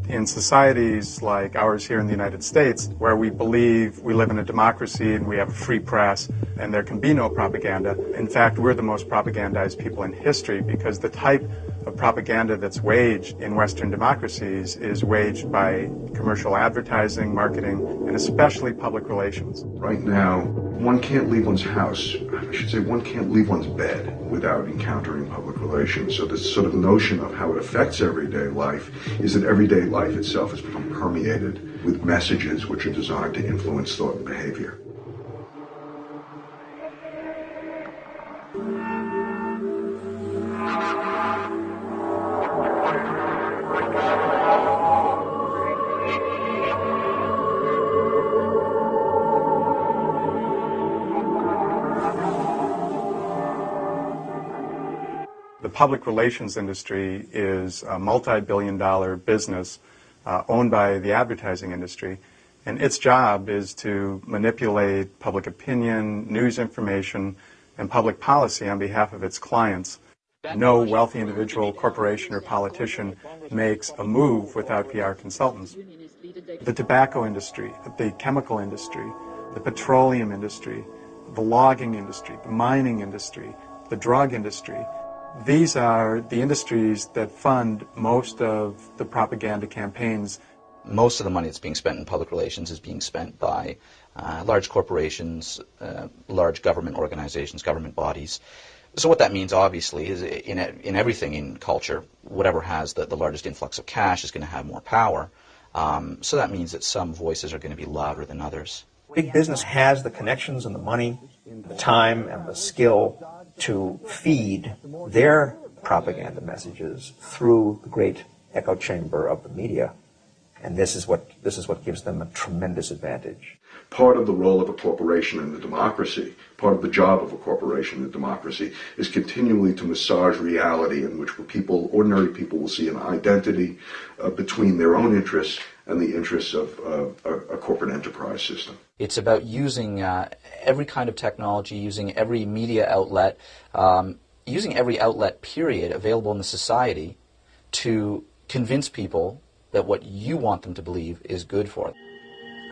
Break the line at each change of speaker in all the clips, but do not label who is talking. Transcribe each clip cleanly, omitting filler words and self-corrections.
In societies like ours here in the United States, where we believe we live in a democracy and we have a free press and there can be no propaganda, in fact, we're the most propagandized people in history because the type of propaganda that's waged in Western democracies is waged by commercial advertising, marketing, and especially public relations.
Right now, one can't leave one's house, I should say one can't leave one's bed without encountering public relations. So this sort of notion of how it affects everyday life is that everyday life itself has become permeated with messages which are designed to influence thought and behavior.
The public relations industry is a multi-billion-dollar business owned by the advertising industry, and its job is to manipulate public opinion, news information, and public policy on behalf of its clients. No wealthy individual, corporation, or politician makes a move without PR consultants. The tobacco industry, the chemical industry, the petroleum industry, the logging industry, the mining industry, the drug industry, these are the industries that fund most of the propaganda campaigns.
Most of the money that's being spent in public relations is being spent by large corporations, large government organizations, government bodies. So what that means, obviously, is in everything in culture, whatever has the largest influx of cash is going to have more power. So that means that some voices are going to be louder than others.
Big business has the connections and the money, the time and the skill to feed their propaganda messages through the great echo chamber of the media. And this is what gives them a tremendous advantage.
Part of the role of a corporation in a democracy, part of the job of a corporation in a democracy, is continually to massage reality in which ordinary people will see an identity between their own interests and the interests of a corporate enterprise system.
It's about using every kind of technology, using every media outlet, using every outlet, period, available in the society to convince people that what you want them to believe is good for them.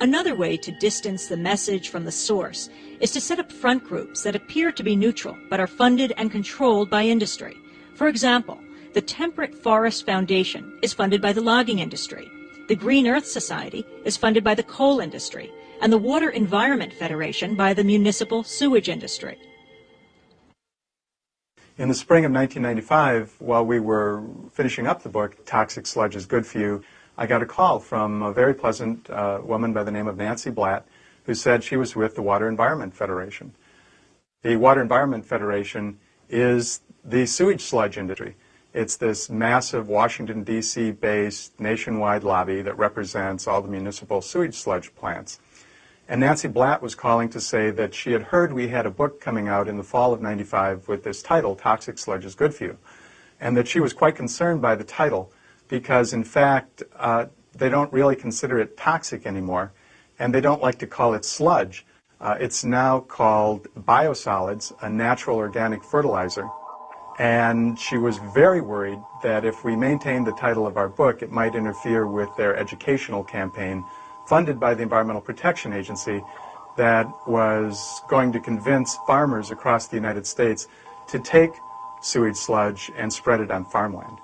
Another way to distance the message from the source is to set up front groups that appear to be neutral but are funded and controlled by industry. For example, the Temperate Forest Foundation is funded by the logging industry. The Green Earth Society is funded by the coal industry, and the Water Environment Federation by the municipal sewage industry.
In the spring of 1995, while we were finishing up the book, Toxic Sludge is Good for You, I got a call from a very pleasant woman by the name of Nancy Blatt, who said she was with the Water Environment Federation. The Water Environment Federation is the sewage sludge industry. It's this massive Washington, D.C. based nationwide lobby that represents all the municipal sewage sludge plants. And Nancy Blatt was calling to say that she had heard we had a book coming out in the fall of '95 with this title, Toxic Sludge is Good for You, and that she was quite concerned by the title because, in fact, they don't really consider it toxic anymore, and they don't like to call it sludge. It's now called biosolids, a natural organic fertilizer. And she was very worried that if we maintained the title of our book, it might interfere with their educational campaign funded by the Environmental Protection Agency that was going to convince farmers across the United States to take sewage sludge and spread it on farmland.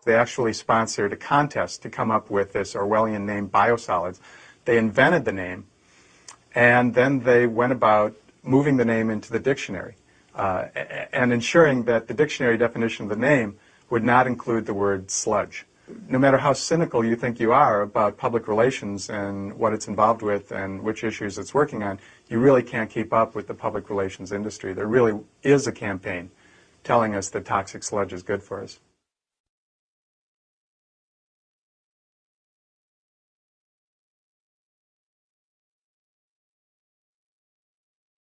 They actually sponsored a contest to come up with this Orwellian name, biosolids. They invented the name, and then they went about moving the name into the dictionary. And ensuring that the dictionary definition of the name would not include the word sludge. No matter how cynical you think you are about public relations and what it's involved with and which issues it's working on, you really can't keep up with the public relations industry. There really is a campaign telling us that toxic sludge is good for us.